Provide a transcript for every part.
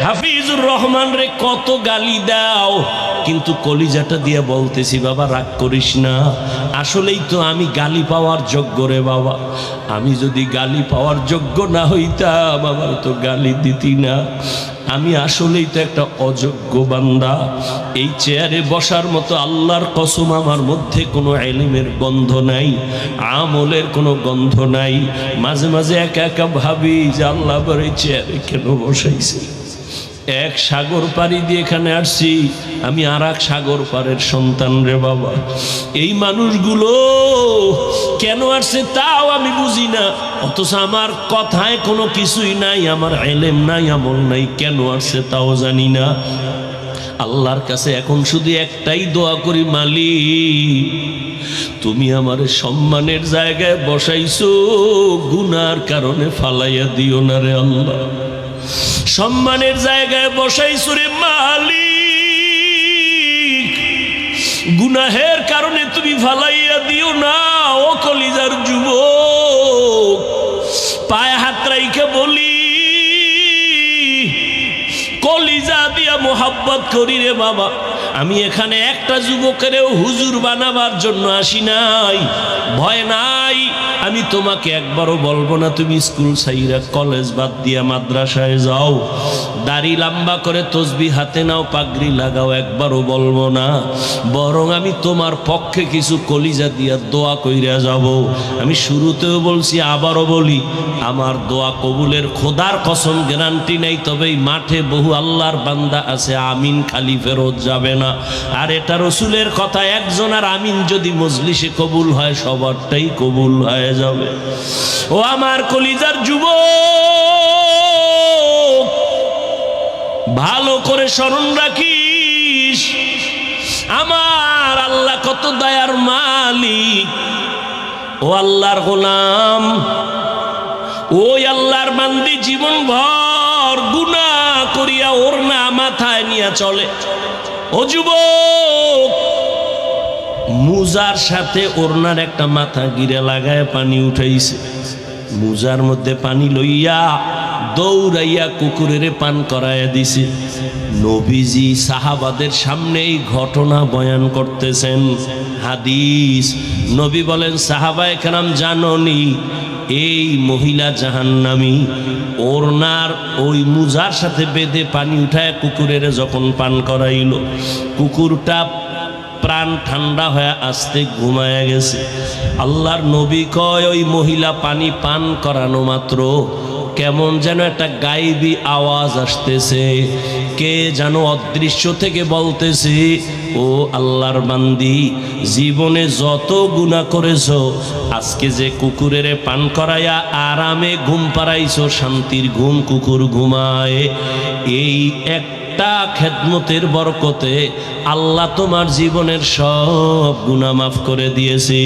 হাফিজুর রহমান রে কত গালি দাও, কিন্তু কলিজাটা দিয়ে বলতেছি বাবা রাগ করিস না, আসলেই তো আমি গালি পাওয়ার যোগ্য রে বাবা। আমি যদি গালি পাওয়ার যোগ্য না হইতাম আমার তো গালি দিতি না। আমি আসলেই তো একটা অযোগ্য বান্দা। এই চেয়ারে বসার মতো আল্লাহর কসম আমার মধ্যে কোনো ইলমের গন্ধ নাই, আমলের কোনো গন্ধ নাই। মাঝে মাঝে একা একা ভাবি যে আল্লাহ আবার এই চেয়ারে কেন বসাইছে। এক সাগর পাড়ি দিয়ে এখানে আসছি, আমি আর এক সাগর পাড়ের সন্তান রে বাবা। এই মানুষগুলো কেন আসছে তাও আমি বুঝি না, অথচ আমার কথায় কোনো কিছুই নাই, আমার ইলম নাই, আমল নাই, কেন আসছে তাও জানি না। আল্লাহর কাছে এখন শুধু একটাই দোয়া করি, মালিক তুমি আমার সম্মানের জায়গায় বসাইছো, গুনার কারণে ফালাইয়া দিও না রে আল্লাহ। সম্মানের জায়গায় বসাইছো রে মালিক, গুনাহের কারণে তুমি ফালাইয়া দিও না। ও কলিজার যুবক, পায়ে হাত রাইখা বলি, কলিজা দিয়া মোহাব্বত করি রে বাবা। আমি এখানে একটা যুবকেরও হুজুর বানাবার জন্য আসি নাই, ভয় নাই। আমি তোমাকে একবারও বলবো না তুমি স্কুল ছাইরা কলেজ বাদ দিয়া মাদ্রাসায় যাও, দাড়ি লম্বা করে তসবিহ হাতে নাও, পাগড়ি লাগাও, একবারও বলবো না। বরং আমি তোমার পক্ষে কিছু কলিজা দিয়া দোয়া কইরা যাব। আমি শুরুতেও বলছি, আবারও বলি, আমার দোয়া কবুলের খোদার কসম গ্যারান্টি নেই, তবে এই মাঠে বহু আল্লাহর বান্দা আছে আমিন খালি ফেরত যাবে না। আর এটা রসুলের কথা, একজন আর আমিন যদি মজলিসে কবুল হয় সবারটাই কবুল হয়ে যাবে। ও আমার কলিজার যুবক, ভালো করে স্মরণ রাখিস, আমার আল্লাহ কত দয়ার মালিক। ও আল্লাহর গোলাম, ওই আল্লাহর বান্দি জীবন ভর গুনাহ করিয়া ওড়না মাথায় নিয়ে চলে। ও যুবক, মুজার সাথে ওড়নার একটা মাথা গিরে লাগায় পানি উঠাইছে, মুজার মধ্যে পানি লইয়া দৌড়াইয়া কুকুরের পান করাইয়া দিছে। নবীজি সাহাবাদের সামনে এই ঘটনা বয়ান করতেছেন। হাদিস, নবী বলেন, সাহাবায়ে কেরাম জাননি এই মহিলা জাহান্নামী। ওড়নার ওই মুজার সাথে বেঁধে পানি উঠায় কুকুরের যখন পান করাইল, কুকুরটা প্রাণ ঠান্ডা হয়ে আস্তে ঘুমায়া গেছে। আল্লাহর নবী কয়, ওই মহিলা পানি পান করানো মাত্র কেমন যেন একটা গায়েবী আওয়াজ আসতেছে, কে যেন অদৃশ্য থেকে বলতেছে, ও আল্লাহর বান্দি, জীবনে যত গুনাহ করেছো, আজকে যে কুকুরের পান করাইয়া আরামে ঘুম পাড়াইছো, শান্তির ঘুম কুকুর ঘুমায়, এই একটা খেদমতের বরকতে আল্লাহ তোমার জীবনের সব গুনাহ মাফ করে দিয়েছে।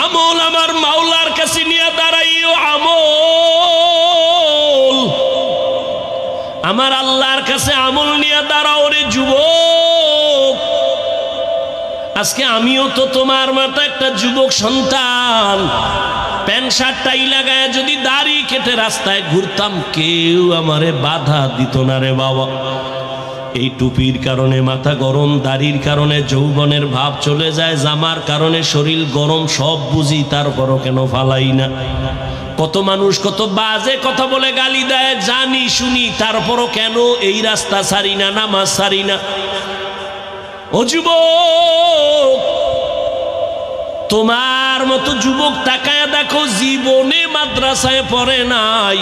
আমল আমার মাওলার কাছে নিয়ে দাঁড়াইও, আমল আমার আল্লাহর কাছে আমল নিয়ে দাঁড়াও রে যুবক। আজকে আমিও তো তোমার মতো একটা যুবক সন্তান, প্যান্ট শার্ট টাই লাগায় যদি দাড়ি কেটে রাস্তায় ঘুরতাম, কেউ আমারে বাধা দিত না রে বাবা। এই টুপির কারণে মাথা গরম, দাড়ির কারণে যৌবনের ভাব চলে যায়, জামার কারণে শরীর গরম, সব বুঝি, তারপরও কেন ফালাই না। কত মানুষ কত বাজে কথা বলে গালি দেয়, জানি শুনি, তারপরও কেন এই রাস্তা ছাড়ি না, নামাজ ছাড়ি না। ও যুবক, তোমার মতো যুবক তাকায় দেখো, জীবনে মাদ্রাসায় পড়ে নাই,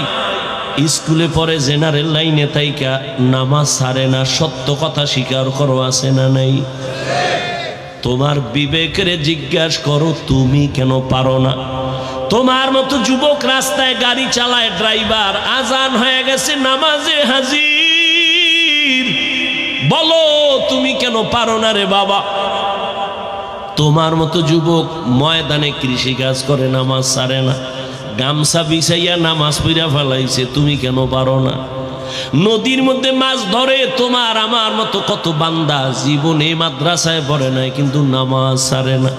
স্কুলে পড়ে, জেনারেল লাইনে তাইকা নামাজ ছাড়ে না, সত্য কথা স্বীকার করো, আছে না নাই? তোমার বিবেকের জিজ্ঞাসা করো, তুমি কেন পারো না? তোমার মতো যুবক রাস্তায় গাড়ি চালায়, ড্রাইভার, আজান হয়ে গেছে, নামাজে হাজির, বলো তুমি কেন পারো না রে বাবা? তোমার মতো যুবক ময়দানে কৃষি কাজ করে, নামাজ ছাড়ে না, গামছা বিছাইয়া নামাজ পড়া ফেলাইছে, তুমি কেন পারো না? নদীর মধ্যে মাছ ধরে তোমার আমার মতো কত বান্দা জীবনে মাদ্রাসায় পড়ে নাই, কিন্তু নামাজ ছাড়ে না।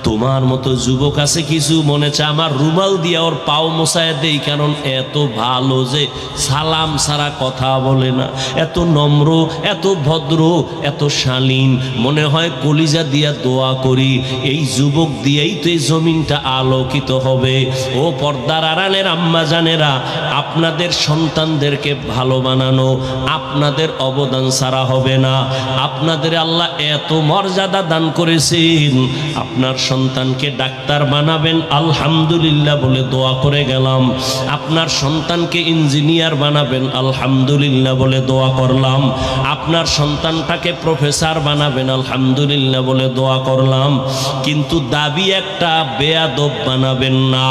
তোমার মতো যুবক আছে কিছু, মনে চায় আমার রুমাল দিয়ে ওর পাও মোছায় দেই, কারণ এত ভালো যে সালাম ছাড়া কথা বলে না, এত নম্র, এত ভদ্র, এত শালীন, মনে হয় কলিজা দিয়া দোয়া করি এই যুবক দিয়েই তো এই জমিনটা আলোকিত হবে। ও পর্দার আড়ালের আম্মা জানেরা, আপনাদের সন্তানদেরকে ভালো বানানো আপনাদের অবদান ছাড়া হবে না। আপনাদের আল্লাহ এত মর্যাদা দান করেছেন, আপনার সন্তানকে ডাক্তার বানাবেন আলহামদুলিল্লাহ বলে দোয়া করে গেলাম, আপনার সন্তানকে ইঞ্জিনিয়ার বানাবেন আলহামদুলিল্লাহ বলে দোয়া করলাম, আপনার সন্তানটাকে প্রফেসর বানাবেন আলহামদুলিল্লাহ বলে দোয়া করলাম। কিন্তু দাবি একটা, বেয়াদব বানাবেন না।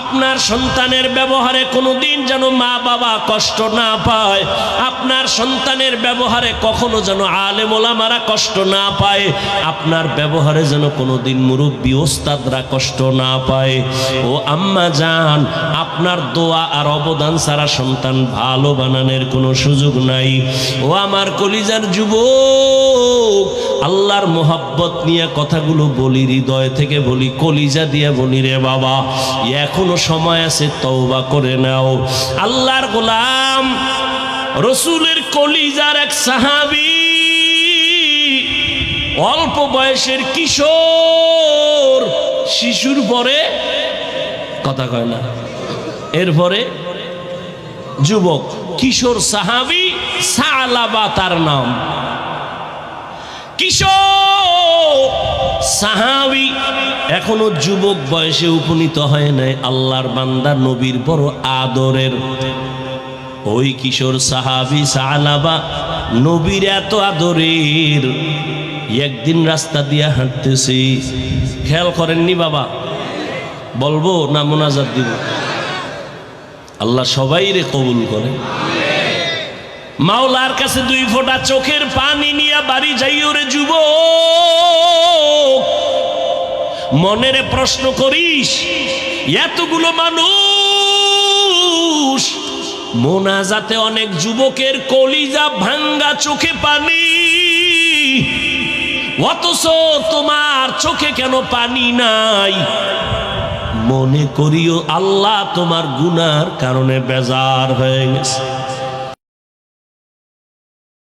আপনার সন্তানের ব্যবহারে কোনোদিন যেন মা বাবা কষ্ট না পায়, আপনার সন্তানের ব্যবহারে কখনো যেন আলেম ওলামারা কষ্ট না পায়, আপনার ব্যবহারে যেন কোনোদিন মুরব্বী ওস্তাদরা কষ্ট না পায়। ও আম্মা জান, আপনার দোয়া আর অবদান ছাড়া সন্তান ভালো বানানোর কোনো সুযোগ নাই। ও আমার কলিজার যুবক, আল্লাহর মোহাব্বত নিয়ে কথাগুলো বলি, হৃদয় থেকে বলি, কলিজা দিয়ে বলি রে বাবা, এখনো সময় আছে, তওবা করে নাও। আল্লাহর গোলাম রসুলের কলিজার এক সাহাবী, অল্প বয়সের কিশোর, শিশুর পরে কথা কয় না, এরপরে যুবক, কিশোর সাহাবী সালাবা তার নাম, কিশোর সাহাবী, এখনো যুবক বয়সে উপনীত হয় নাই, আল্লাহর বান্দা নবীর বড় আদরের। ওই কিশোর সাহাবী সালাবা নবীর এত আদরের, একদিন রাস্তা দিয়ে হাঁটতেছি, খেয়াল করেননি বাবা, বলবো না মোনাজাত দিব? আল্লাহ সবাই রে কবুল করে। মাওলার কাছে 2 ফোঁটা চোখের পানি নিয়ে বাড়ি যাইও রে যুবক। মনের প্রশ্ন করিস, এতগুলো মানুষ মোনাজাতে, অনেক যুবকের কলিজা ভাঙ্গা, চোখে পানি, অথচ তোমার চোখে কেন পানি নাই? মনে করিও আল্লাহ তোমার গুনার কারণে বেজার হয়ে গেছে।